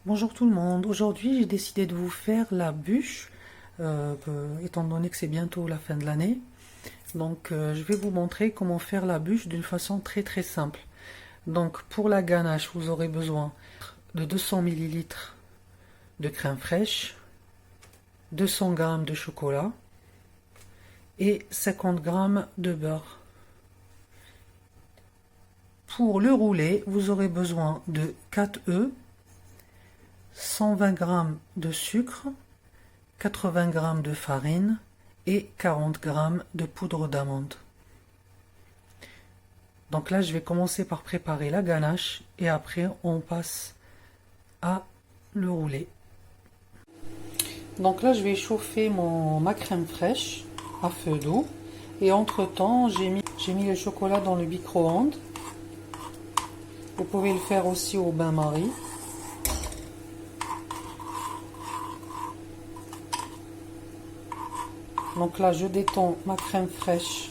Bonjour tout le monde, aujourd'hui j'ai décidé de vous faire la bûche, étant donné que c'est bientôt la fin de l'année. Donc je vais vous montrer comment faire la bûche d'une façon très simple. Donc pour la ganache, vous aurez besoin de 200 ml de crème fraîche, 200 g de chocolat et 50 g de beurre. Pour le rouler, vous aurez besoin de 4 œufs, 120 g de sucre, 80 g de farine et 40 g de poudre d'amande. Donc là, je vais commencer par préparer la ganache et après on passe à le rouler. Donc là, je vais chauffer ma crème fraîche à feu doux et entre temps, j'ai mis le chocolat dans le micro-ondes. Vous pouvez le faire aussi au bain-marie. Donc là, je détends ma crème fraîche,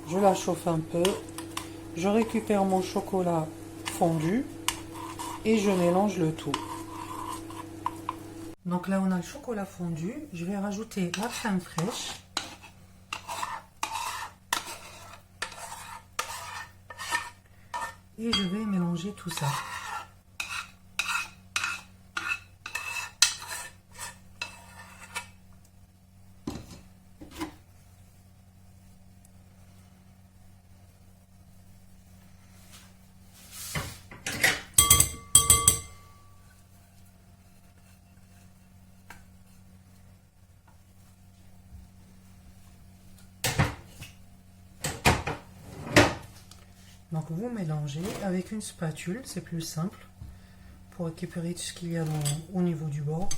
je la chauffe un peu, je récupère mon chocolat fondu et je mélange le tout. Donc là, on a le chocolat fondu, je vais rajouter la crème fraîche. Et je vais mélanger tout ça. Donc vous mélangez avec une spatule, c'est plus simple pour récupérer tout ce qu'il y a au niveau du bord.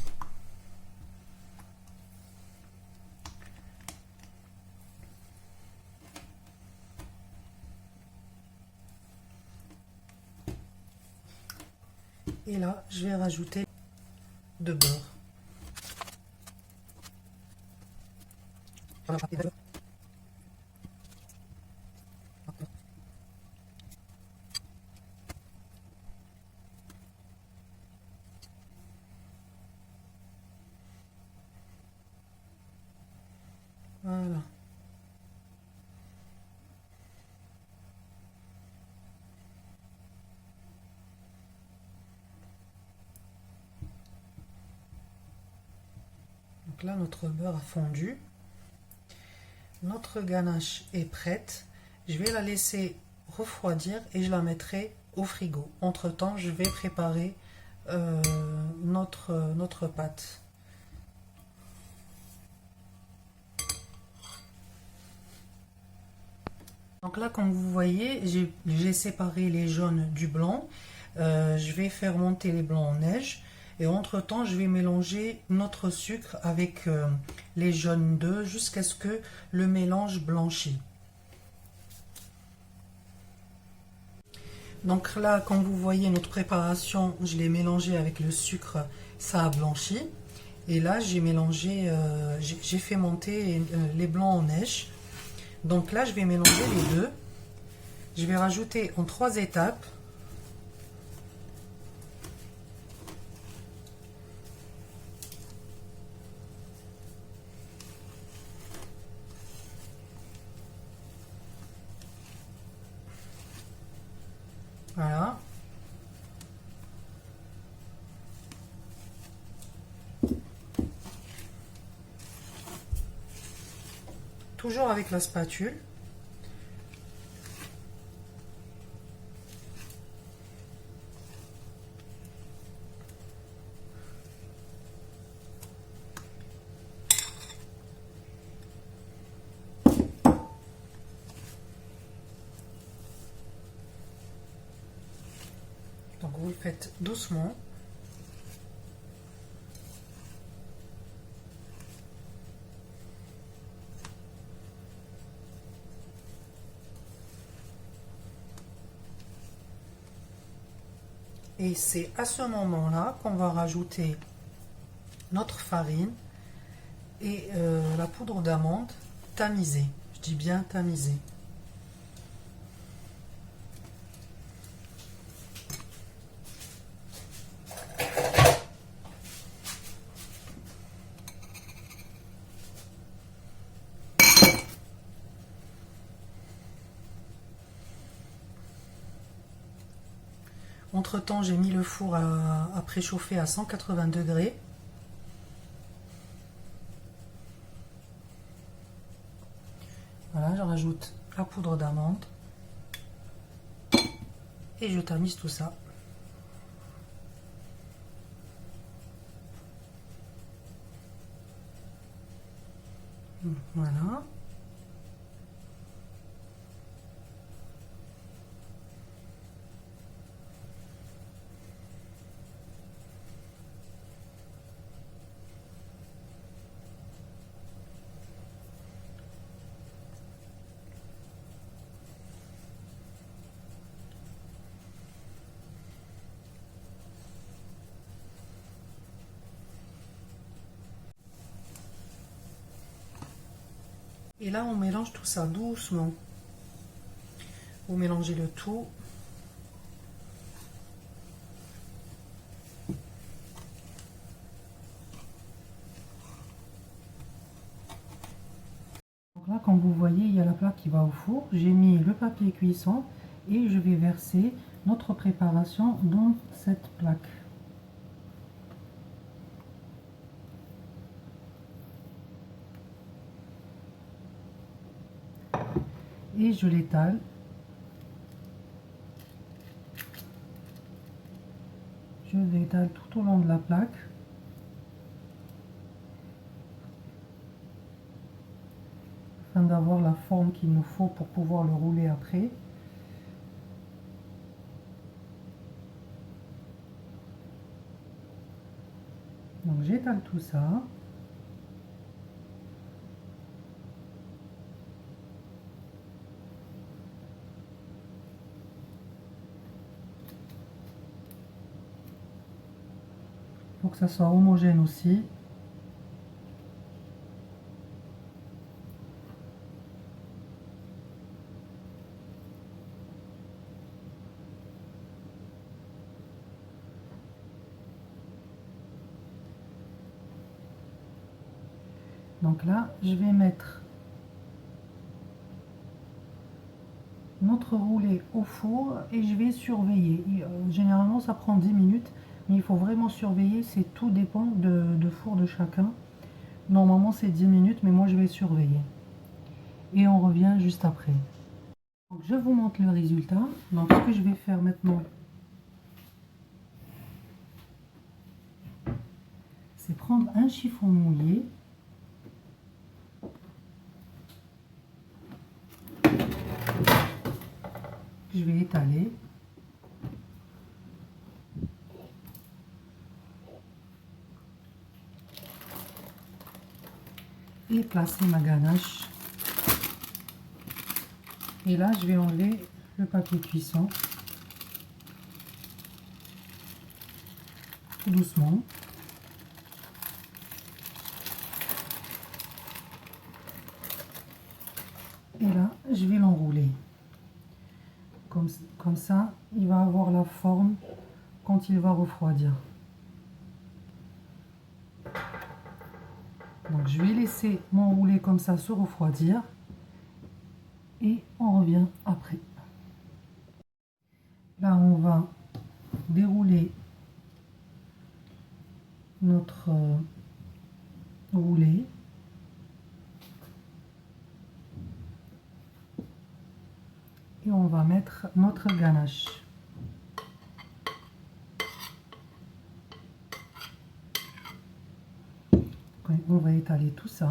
Et là, je vais rajouter de beurre. Voilà. Donc là, notre beurre a fondu. Notre ganache est prête. Je vais la laisser refroidir et je la mettrai au frigo. Entre temps, je vais préparer notre pâte. Donc là, comme vous voyez, j'ai séparé les jaunes du blanc. Je vais faire monter les blancs en neige. Et entre temps, je vais mélanger notre sucre avec les jaunes d'œufs jusqu'à ce que le mélange blanchisse. Donc là, comme vous voyez, notre préparation, je l'ai mélangée avec le sucre, ça a blanchi. Et là, j'ai fait monter les blancs en neige. Donc là, je vais mélanger les deux. Je vais rajouter en 3 étapes. Voilà. Toujours avec la spatule. Donc vous le faites doucement. Et c'est à ce moment-là qu'on va rajouter notre farine et la poudre d'amande tamisée. Je dis bien tamisée. Entre temps, j'ai mis le four à préchauffer à 180 degrés. Voilà, je rajoute la poudre d'amande et je tamise tout ça. Voilà. Et là, on mélange tout ça doucement. Vous mélangez le tout. Donc là, comme vous voyez, il y a la plaque qui va au four. J'ai mis le papier cuisson et je vais verser notre préparation dans cette plaque. Et je l'étale. Je l'étale tout au long de la plaque. Afin d'avoir la forme qu'il nous faut pour pouvoir le rouler après. Donc j'étale tout ça. Pour que ça soit homogène aussi. Donc là, je vais mettre notre roulé au four et je vais surveiller. Généralement, ça prend 10 minutes, mais il faut vraiment surveiller. C'est tout dépend de four de chacun. Normalement, c'est 10 minutes, mais moi, je vais surveiller. Et on revient juste après. Donc, je vous montre le résultat. Donc, ce que je vais faire maintenant, c'est prendre un chiffon mouillé. Je vais étaler. Et placer ma ganache. Et là, je vais enlever le papier cuisson. Tout doucement. Et là, je vais l'enrouler. Comme ça, il va avoir la forme quand il va refroidir. Donc je vais laisser m'enrouler comme ça se refroidir. Et on revient après. Là, on va dérouler notre roulé. Et on va mettre notre ganache. On va étaler tout ça.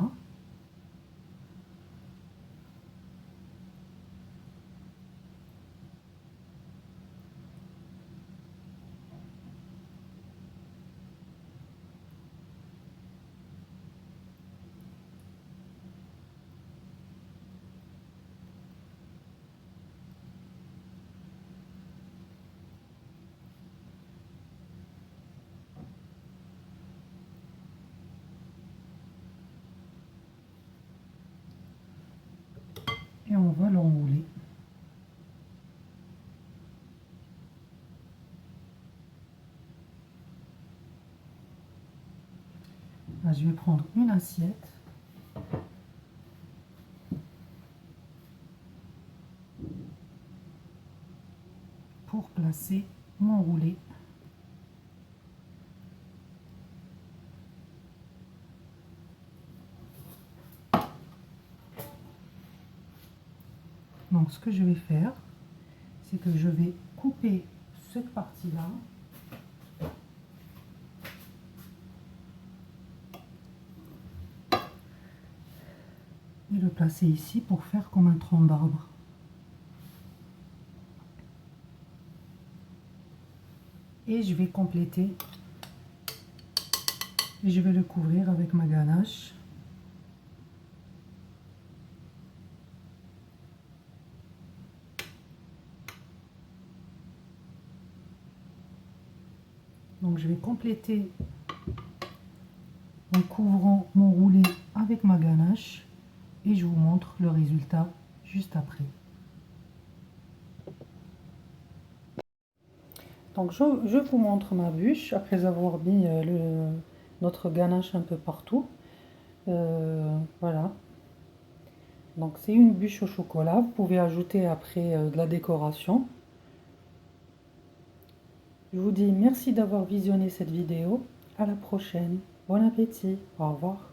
Et on va l'enrouler. Là, je vais prendre une assiette. Pour placer m'enrouler. Donc ce que je vais faire, c'est que je vais couper cette partie-là. Et le placer ici pour faire comme un tronc d'arbre. Et je vais compléter. Et je vais le couvrir avec ma ganache. Donc je vais compléter en couvrant mon roulé avec ma ganache et je vous montre le résultat juste après. Donc je vous montre ma bûche après avoir mis notre ganache un peu partout. Voilà. Donc c'est une bûche au chocolat. Vous pouvez ajouter après de la décoration. Je vous dis merci d'avoir visionné cette vidéo. À la prochaine. Bon appétit. Au revoir.